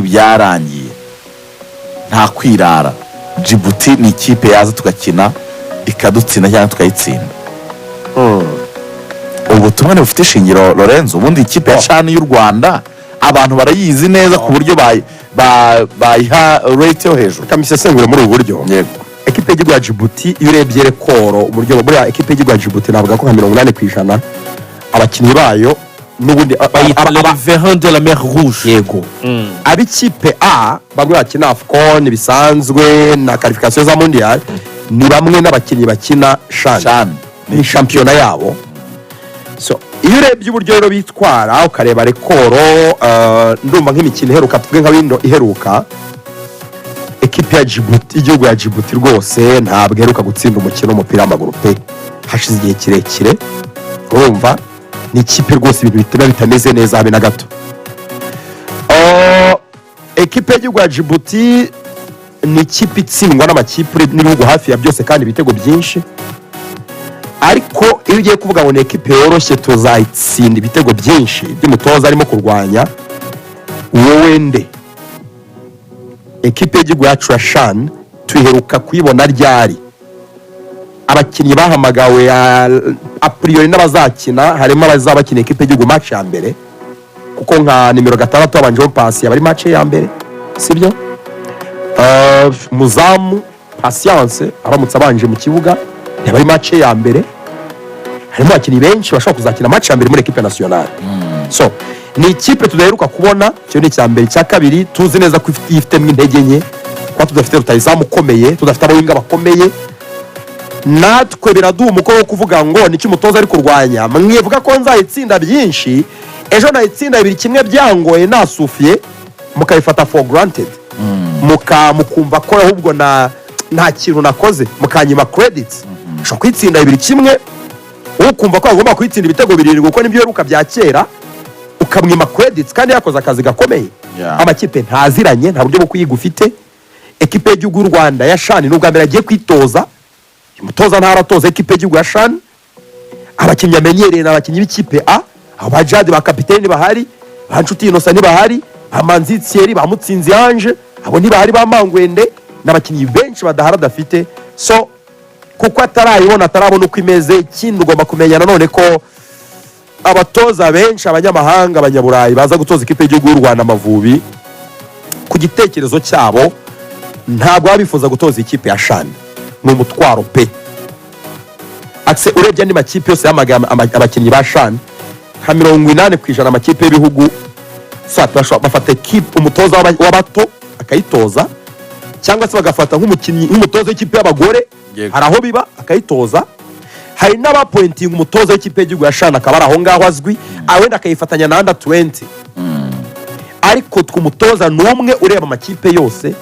ntibyarangiye, nta kwirara. Djibouti ni ikipe yaza tugakina ikadutsinda cyangwa tukayitsinda. Ubutumwa bufite ishingiro Lorenzo. Ubundi ikipe ya CHAN y'u Rwanda abantu barayizi neza ku buryo bayiha rate yo hejuru. Kamisesengure muri ubu buryo. Yego. Ekipe y'igihugu ya Djibouti iyo urebye rekoro uburyo muri ekipe y'igihugu ya Djibouti navuga ko nka 80% abakinnyi bayo n'ubundi Verin de la Mer Rouge. Yego. Abikipe A bamwe bakina AFCON bisanzwe na qualification za mondial ni bamwe n'abakinnyi bakina CHAN. Ni championa yabo. So iyo urebye uburyo rero bitwara ukareba rekoro ndumva nk'imikino iheruka tuvuge nka windo iheruka ekipe ya Djibouti igihugu ya Djibouti rwose ntabwo iheruka gutsinda umukino w'umupira w'amaguru pe hashize igihe kirekire. Urumva ni ikipe rwose ibintu bitema bitameze neza habe na gato. Ekipe y'igihugu ya Djibouti ni ikipe itsindwa n'amakipe n'ibihugu hafi ya byose kandi ibitego byinshi, ariko iyo ugiye kuvuga ngo ni ekipe yoroshye tuzayitsinda ibitego byinshi by'umutoza arimo kurwanya, wowe nde? Ekipe y'igihugu yacu ya CHAN tuheruka kuyibona ryari? Abakinnyi bahamagawe a priori n'abazakina harimo abazabakina ekipe y'igihugu match ya mbere, kuko nka nimero 6 abanje pasi yabari match ya mbere, sibyo? Muzamu Patience aramutse abanje mu kibuga yabari match ya mbere. Harimo abakinnyi benshi bashobora kuzakina match ya mbere muri ekipe nationale. So ni ikipe tudaheruka kubona, cyo ni cya mbere. Cya kabiri tuzi neza ko ifite intege nke, kwa tudafite rutayizamu ukomeye, tudafite abawinga bakomeye. Natwe biraduha umukoro wo kuvuga ngo niki umutoza ari kurwanya, mwivuga ko nzayitsinda byinshi, ejo nayitsinda 2-1 byangoye nasufiye mukayifata for granted. Mukumva ko ahubwo nta kintu nakoze, mukanyima credits. Sho kwitsinda 2-1 ukumva ko agomba kwitsinda ibitego 7 kuko nibyo yeruka bya kera, ukamwima credits kandi yakoze akazi gakomeye. Amakipe ntaziranye, nta buryo bwo kuyigufite. Ekipe y'igihugu y'u Rwanda ya CHAN n'ubwa mbere agiye kwitoza, umutoza ntaratoza ekipe y'igihugu ya CHAN. Abakinnyi amenyereye n'abakinnyi b'ikipe A, abajade ba kapiteni bahari, ba Nshuti Innocent bahari, Amanzi Thierry, ba Mutsinzi Ange, abo ntibahari, ba Mangwende, n'abakinnyi benshi badahara dafite. So kuko atarayibona atarabona uko imeze, ikindi ugomba kumenya nanone ko abatoza benshi abanyamahanga abanyaburayi baza gutoza ikipe y'igihugu y'u Rwanda Amavubi ku gitekerezo cyabo ntabwo babifuza gutoza ikipe ya CHAN. Ni umutwaro pe. Akse urebye andi makipe yose yamagana abakinnyi ba CHAN nka 80% amakipe y'ibihugu bafata ekipe umutoza w'abato akayitoza, cyangwa se bagafata nk'umutoza w'ikipe y'abagore, hari aho biba akayitoza. Hari n'abapointing umutoza w'ikipe y'igihugu ya CHAN akaba aho ngaho azwi, awenda akayifatanya na under 20. Ariko twumutoza n'umwe ureba amakipe yose,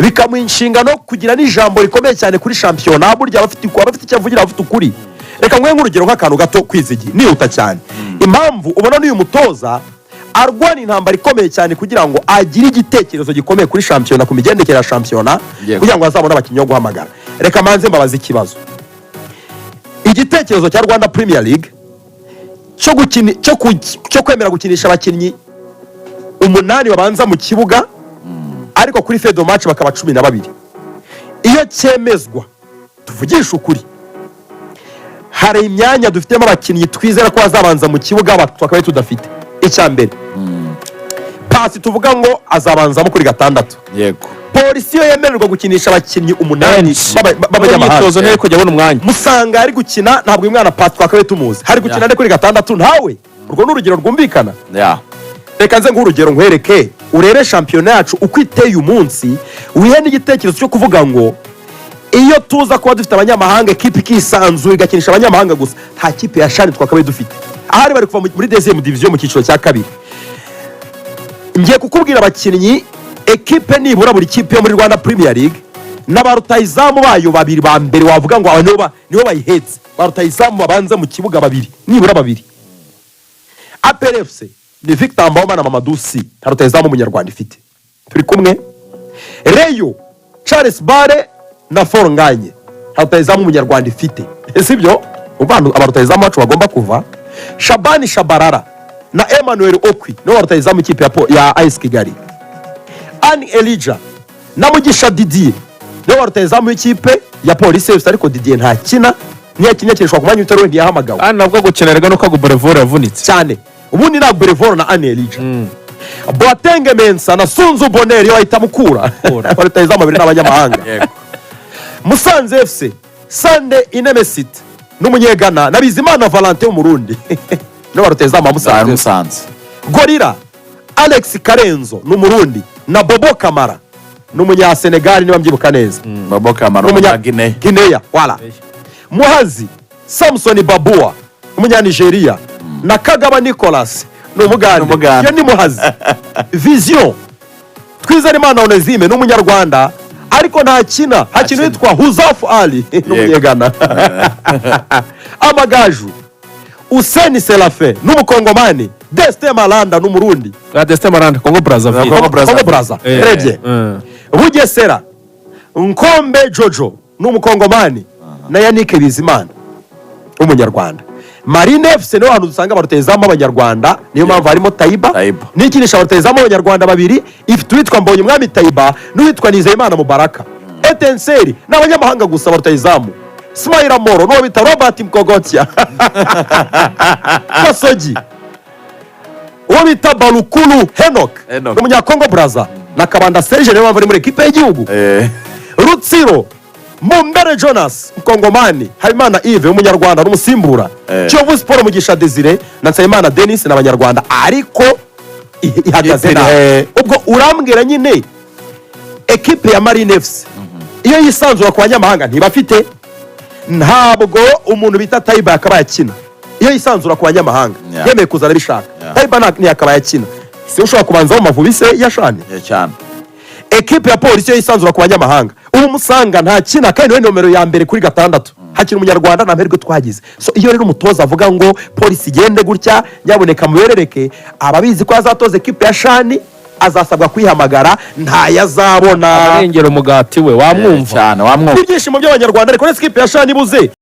bikamuha inshingano kugira n'ijambo rikomeye cyane kuri championnat. Burya abafite icyo avugira, abafite ukuri. Reka ngwe nk'urugero nk'akantu gato kwizigi nihuta cyane. Impamvu ubona n'uyu mutoza arwana intambara ikomeye cyane kugira ngo agire igitekerezo gikomeye kuri championnat, ku migendekere ya championnat, kugira ngo azabone abakinnyi bo guhamagara. Reka manze mbabaza ikibazo. Igitekerezo cya Rwanda Premier League cyo kwemera gukinisha abakinnyi 8 babanza mu kibuga, ariko kuri fedo match bakaba 12. Iyo cyemezwa, tuvugisha ukuri, hari imyanya dufitemo abakinnyi twizera ko bazabanza mu kibuga twakabaye tudafite. Icya mbere Pasi tuvuga ngo azabanzamo kuri 6. Yego. Polisi yo yemererwa gukinisha abakinnyi 8 b'abanyamahanga nari kujya abona umwanya. Musanga ari gukina ntabwo umwana Pasi twakabaye tumuzi, hari gukina kuri 6 ntawe. Urwo n'urugero rwumvikana. Reka nze nk'urugero nkwereke urebe championnat yacu uko iteye umunsi, wihe n'igitekerezo cyo kuvuga ngo iyo tuza kuba dufite abanyamahanga ekipe kisanzuye igakinisha abanyamahanga gusa, nta kipe ya CHAN twakabaye dufite. Ahari bari kuva muri deuxième division mu cyiciro cya kabiri. Ngiye kukubwira abakinnyi ekipe nibura buri kipe yo muri Rwanda Premier League n'abarutayizamu bayo 2 ba mbere wavuga ngo nibo bayihetse. Barutayizamu babanza mu kibuga 2 nibura 2. APRFC ni Victor Mbawoma na Mamadou Sy, rutayizamu umunyarwanda ifite. Turi kumwe. Reyo Charles Bare na Fornganye, rutayizamu umunyarwanda ifite. Sibyo? Ubantu abarutayizamu bacu bagomba kuva. Shabani Shabarara na Emmanuel Okwi no rutayizamu ikipe ya AS Kigali. Anne Elijah na Mugisha Didier niwe wari rutahizamu w'ikipe ya polisi yose, ariko Didier ntakina, ntiyakinnye akinishwa ku mwanya w'itaro, ntiyahamagawe kandi nabwo gukenerwa nuko Gubrevor yavunitse cyane. ubundi na Brevor na Anne Elijah Boateng Mensa na Sunzu Boneri bahita mukura wari rutahizamu babiri n'abanyamahanga. Musanze FC Sande Inemesit n'umunyegana na Bizimana Valentin w'umurundi niwe wari rutahizamu wa Musanze. Musanze Gorira Alex Karenzo n'umurundi na Bobo Kamara n'umunyasenegali niba mbyibuka neza. Bobo Kamara umunyagine Guinea wala. Muhazi Samson Babua umunyanigeria na Kagaba Nicolas n'umugande yo ni Muhazi. Vision Twizerimana Onezime n'umunyarwanda ariko ntakina, hakina witwa Huzafu Ali n'umunyegana. Amagaju Useni Selafe n'umukongomani Destin Malanda n'umurundi. Destin Malanda Congo Brazzaville. Congo Brazza rebye. Bugesera Nkombe Jojo n'umukongomani na Yannick Bizimana umunyarwanda. Marine FC niho hantu dusanga abarutezamo abanyarwanda, niyo mpamvu harimo Taiba n'ikinisha abarutezamo abanyarwanda babiri, ifite uwitwa Mbonye Umwami Taiba n'uwitwa Nizeyimana Mubaraka. Etenseri n'abanyamahanga gusa abarutezamo. Smaila Moro n'uwo bita Robert Mkogotya Kasogi, uwo bita Balukulu Henok n'umunyakongo Brazza na Kabanda Serge niyo mpamvu ari muri ekipe y'igihugu. Rutsiro Mumbere Jonas Mkongomani, Habimana Yves umunyarwanda n'umusimbura. Kiyovu Sport Mugisha Desire na Nsayimana Denis n'abanyarwanda, ariko ihagaze nawe. Ubwo urambwira nyine ekipe ya Marine FC iyo yisanzura ku banyamahanga ntibafite, ntabwo umuntu bita Taiba yakabaye akina iyo yisanzura ku banyamahanga, yemeye kuzana bishaka. Taiba ntiyakabaye akina, si ushobora kubanza mu Mavubi se yashane cyane. Ekipe ya polisi yo yisanzura ku banyamahanga, ubu musanga ntakina kandi we nomero ya mbere kuri 6 hakina umunyarwanda nta mperwe twagize. So iyo rero umutoza avuga ngo polisi igende gutya nyaboneka muberereke, ababizi ko azatoza ekipe ya Shani azasabwa kwihamagara, ntayazabona arengera umugati we wamwumva cyane, wamwumva ibyishimo by'abanyarwanda. Ariko ekipe ya Shani buze